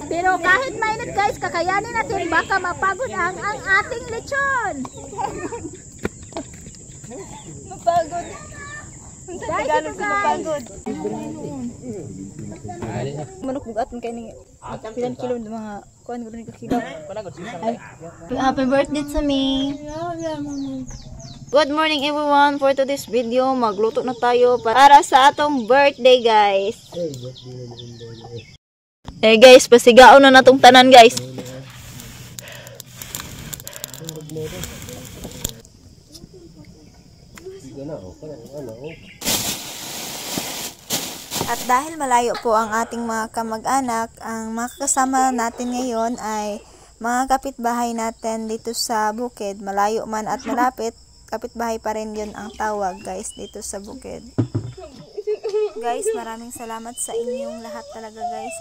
Pero kahit mainit guys, kakayanin natin, baka mapagod ang ating lechon. Mapagod. Guys, ito guys. Manok bugat man kay ni pilan kilo mga kuan gud ni kilo. Happy birthday to me. Good morning everyone. For today's video, magluto na tayo para sa atong birthday guys. Eh guys, pasigaon na natong tanan guys. At dahil malayo po ang ating mga kamag-anak, ang mga kasama natin ngayon ay mga kapitbahay natin dito sa bukid. Malayo man at malapit, kapitbahay pa rin yun ang tawag guys dito sa bukid. Guys, maraming salamat sa inyong lahat talaga guys.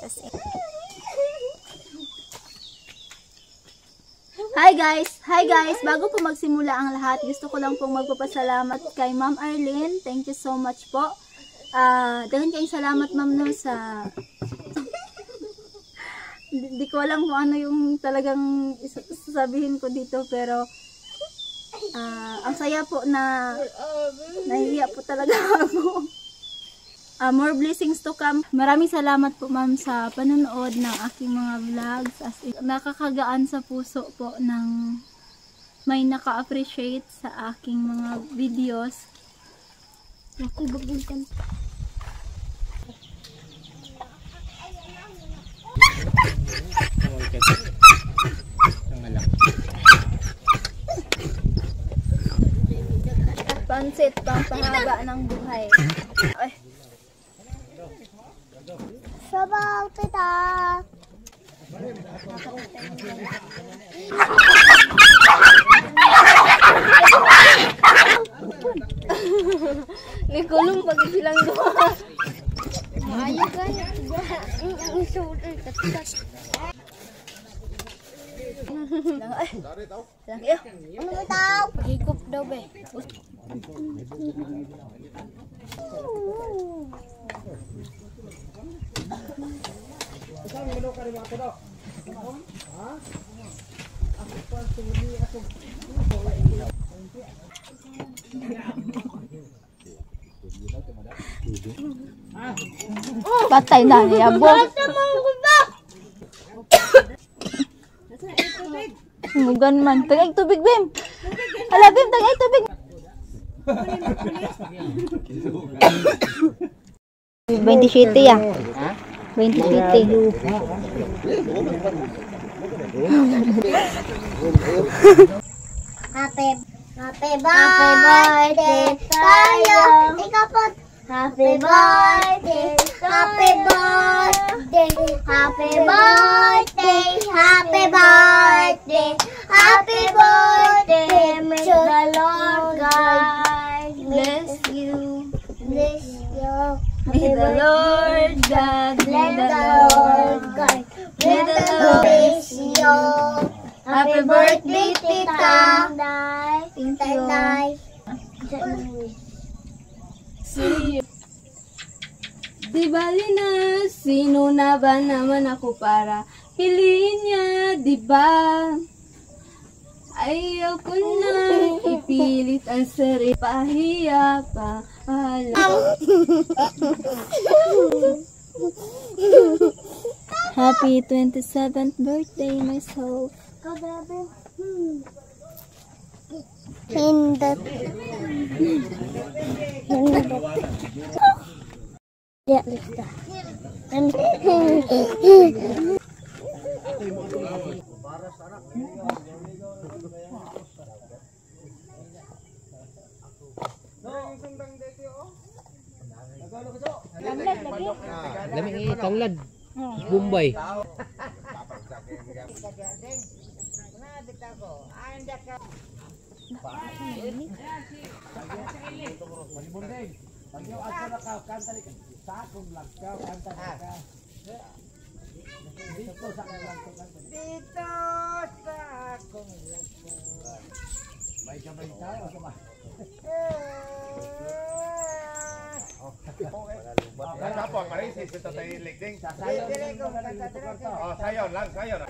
Hi guys, bago po magsimula ang lahat, gusto ko lang pong magpapasalamat kay Ma'am Arlene. Thank you so much po. Dagan kayong salamat ma'am no sa di ko alam kung ano yung talagang sasabihin ko dito, pero ang saya po na nahihiya po talaga ako. More blessings to come. Maraming salamat po ma'am sa panonood ng aking mga vlogs. As in, nakakagaan sa puso po ng may naka-appreciate sa aking mga videos. Ako bagong kan. Pansit, pampahaba ng buhay. Ay. Sabaw tita. Nikulong pag silang doon. Ayun guys. Ang shoulder katas. Ano daw? Higop daw be. Patay na niya bo. Mugan man. Tagay tubig bim. Hala bim, tagay tubig. 27 ya. 27. Happy birthday tayo. Ikaw po. Happy birthday. Happy birthday. Happy birthday. Happy birthday. Happy birthday. May the Lord God bless you. Bless you. May the Lord God, may the Lord God, may the Lord bless you. Happy birthday, tita. Thank you. Di bali na, sino na ba naman ako para piliin niya, di ba? Ayaw ko na ipilit ang sarili, pahiya pa, Happy 27th birthday, myself. Hindot. Ya, lista. Lami tanglad. Bombay. Kapag marisis ito tayo ligding. Sayon lang, sayon.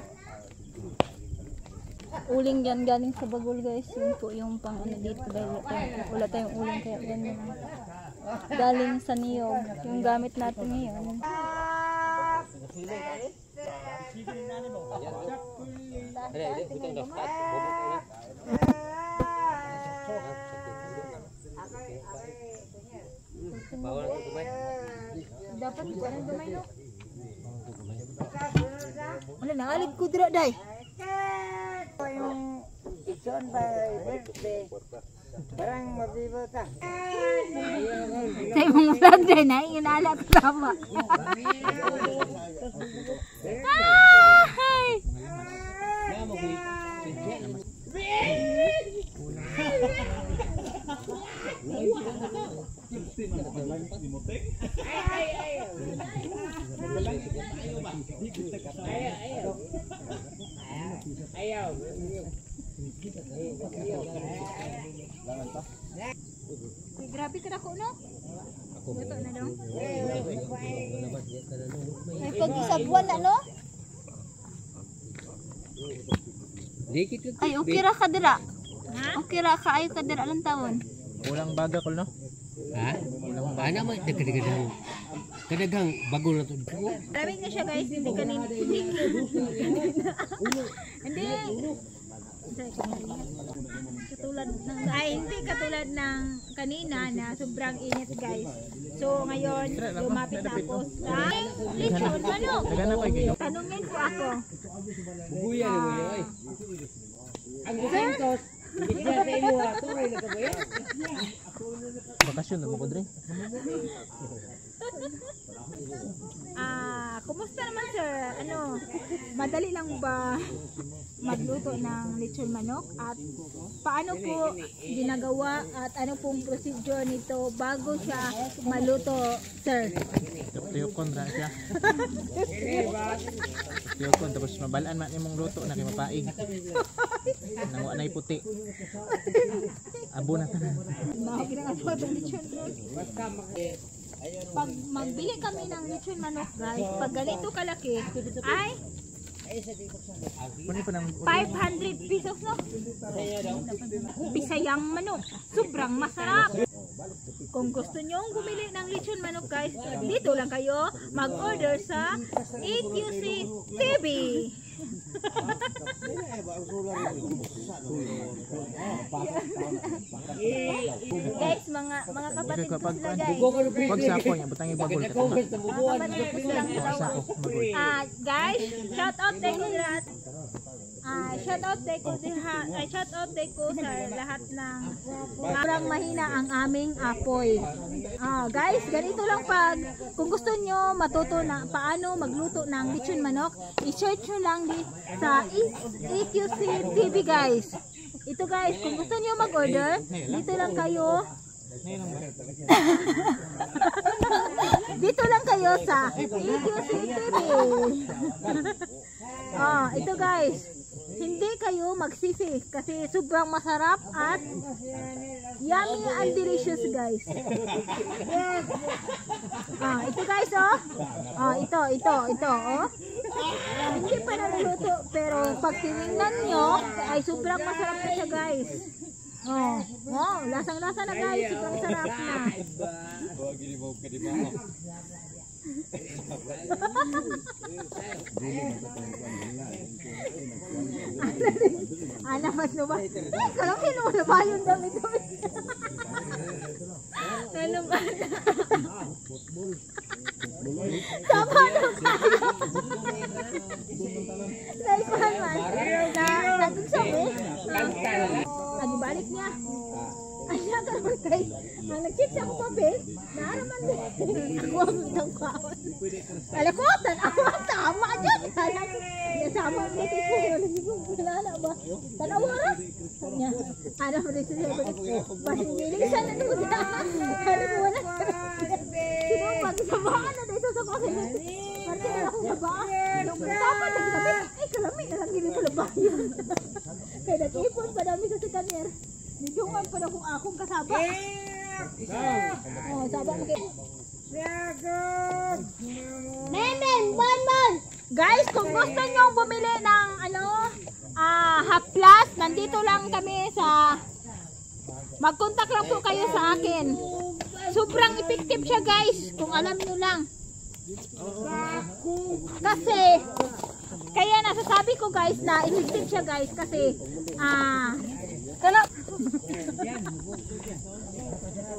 Uling yan galing sa Bagol guys. Yun po yung pang ano dito dahil wala tayong uling kaya yan yung galing sa niyog. Yung gamit natin ngayon. Dapat ko ang gamay no. Wala na alit ko dira day. Yung ison by birthday. Parang mabibo ta. Sa imong vlog day na inaala tama. Ay! Grabe ka na ko no? Luto na daw. Ay pag isa buwan na no? Ay okay ra ka dira. Okay ra ka ayo ka dira lang taon. Ulang baga ko no? Ha? Ana mo dagdagang. Kadagang bago na to. Maraming na siya guys, hindi kanin. Hindi. Katulad ng hindi katulad ng kanina na sobrang init guys. So ngayon lumapit na ako sa lechon manok. Tanungin ko ako. Bubuya ni mo yoy. Ang gusentos, bigyan sa imo ato ay nagabuya. Bakasyon na ko dre. Kumusta naman sir? Ano, madali lang ba magluto ng lechon manok at paano po ginagawa at ano pong procedure nito bago siya maluto, sir? Tuyokon ra siya. Tuyokon tapos mabalaan man imong luto na kay mapaig. Nanguha na puti. Abo na tanan. Pag magbili kami ng lechon manok guys, pag ganito kalaki ay 500 pesos no? Bisayang manok, sobrang masarap. Kung gusto nyong bumili ng lechon manok guys, dito lang kayo mag-order sa EQC TV. Guys, mga kapatid ko sila guys. Pag sako niya butang ibagol ka. Guys, shout out tayo lahat. Shout out tayo sa lahat ng parang mahina ang aming apoy. Guys, ganito lang pag kung gusto nyo matuto na paano magluto ng lechon manok, i-search nyo lang sa EQC TV guys. Ito guys, kung gusto nyo mag-order, dito lang kayo. Dito lang kayo sa EQC TV. Ito guys, hindi kayo magsisi kasi sobrang masarap at yummy and delicious guys. Ito guys ito hindi pa naluluto pero pag tinignan nyo ay sobrang masarap na siya guys. Lasang-lasa na guys, sobrang sarap na. Mas no ba? Kalau mo na ba yung damit-damit? Ano ba? Sama na ba? Guys, man. Nagsabi? Balik niya. Asya ka naman guys. Ang nag-check sa akong papel, naaraman din. Ako ang itang kaon. Alakotan, tama dyan. Nasama ang natin po. Wala na ba? Tanawa na. Ano mo rin siya? Pasinilisan na ito. Ano mo wala? Sino ang pag-isabahan na dito sa kakin? Kasi na akong sabaan. Nung dapat nagsabi, ay kalami na lang gini sa labayan. Kaya nag-ipon pa dami sa kanyer. Nidungan pa na kung akong kasaba. Oh, saba mo kay. Guys, kung gusto nyo bumili ng half plus, nandito lang kami sa mag-contact lang po kayo sa akin. Sobrang effective siya guys, kung alam nyo lang. Kasi kaya nasasabi ko guys na effective siya guys kasi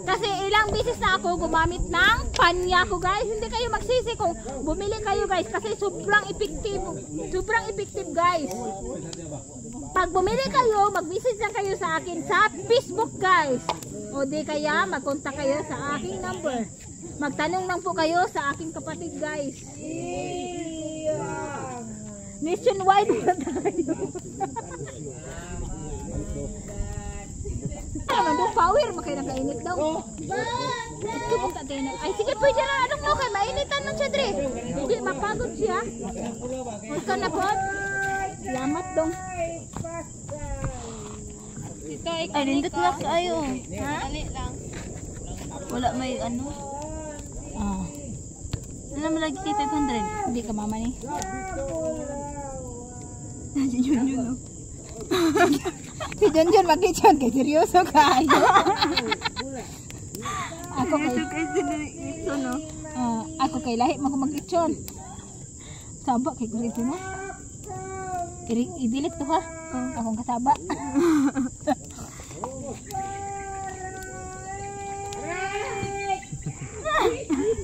kasi ilang beses na ako gumamit ng panya ko guys. Hindi kayo magsisi kung bumili kayo guys kasi sobrang effective guys. Pag bumili kayo, mag-message lang kayo sa akin sa Facebook guys, o di kaya mag-contact kayo sa aking number. Magtanong lang po kayo sa aking kapatid guys. Nationwide na tayo. Ang power, makay nakainit daw. Ay sige, pwede na. Anong no, kay mainitan nun siya, Dre. Hindi, mapagod siya. Huwag ka na po. Salamat dong. Ay, nindot na kayo. Ha? Wala may ano. Ano naman lagi 500? Hindi ka mama ni. Si Junjun, no? Si Junjun mag-lechon kay seryoso ka. Ako kay lahi mo ko mag-lechon. Saba kay kurito mo. I-delete to ha. Akong kasaba.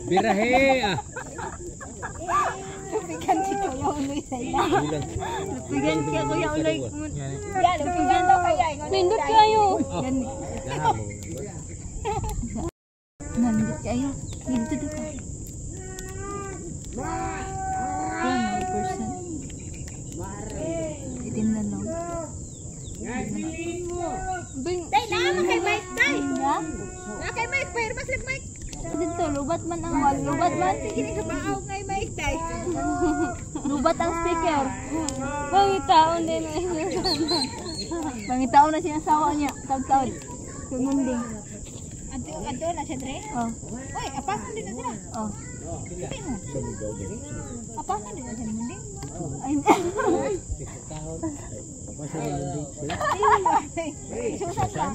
Birahe ah. Lupigan si Kuya Uloy sa ila. Lupigan siya Kuya Uloy. Yan, lupigan daw kaya. Nindot kayo. Yan. Nindot kayo. Nindot ka. Yan, 1%. Itim na lang. Day, naman kay Mike, day. Kay Mike, pero mas like Mike. Dito, lubat man ang wall. Lubat man. Sige, kabaaw kay Mike, day. Lubat ang speaker. Pangitaon din. Pangitaon na sinasawa niya. Taon-taon. Sumunding. Ato na siya, Dre. Oh. Uy, apasan din na sila. Oh. Hindi mo. Apasan din na siya, Munding. Ay. Susan ka.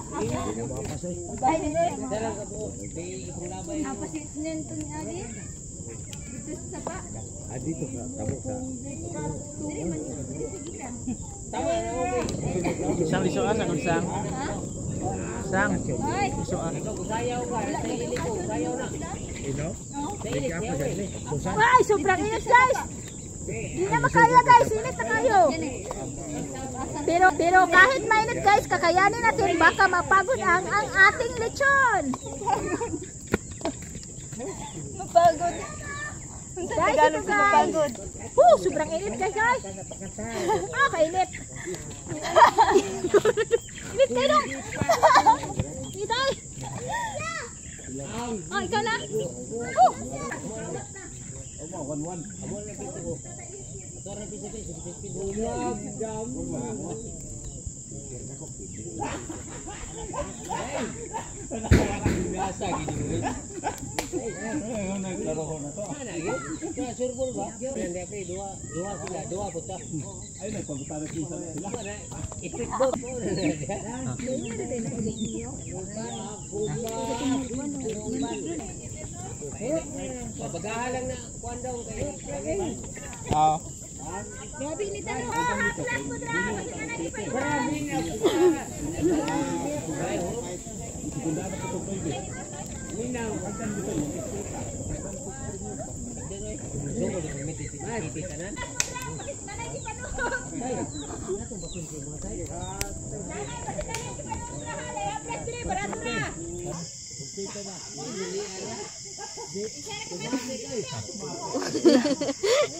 Dahil nito. Apasin nito ni Adi. Dito sa sapa. Dito ka, tamo ka. Isang isuan sa kunsang. Sang. Isuan. Ay, sobrang init guys. Hindi na makaya guys, init na kayo. Pero kahit mainit guys, kakayanin natin, baka mapagod ang ating lechon. Mapagod. Guys, ito guys. Sobrang init guys. Kainit. Init kayo dong. Itay. Ikaw na. Paghahalang na kuan daw kayo. Grabe init na rin. Haplas mo dra.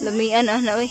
Lamian na, oy.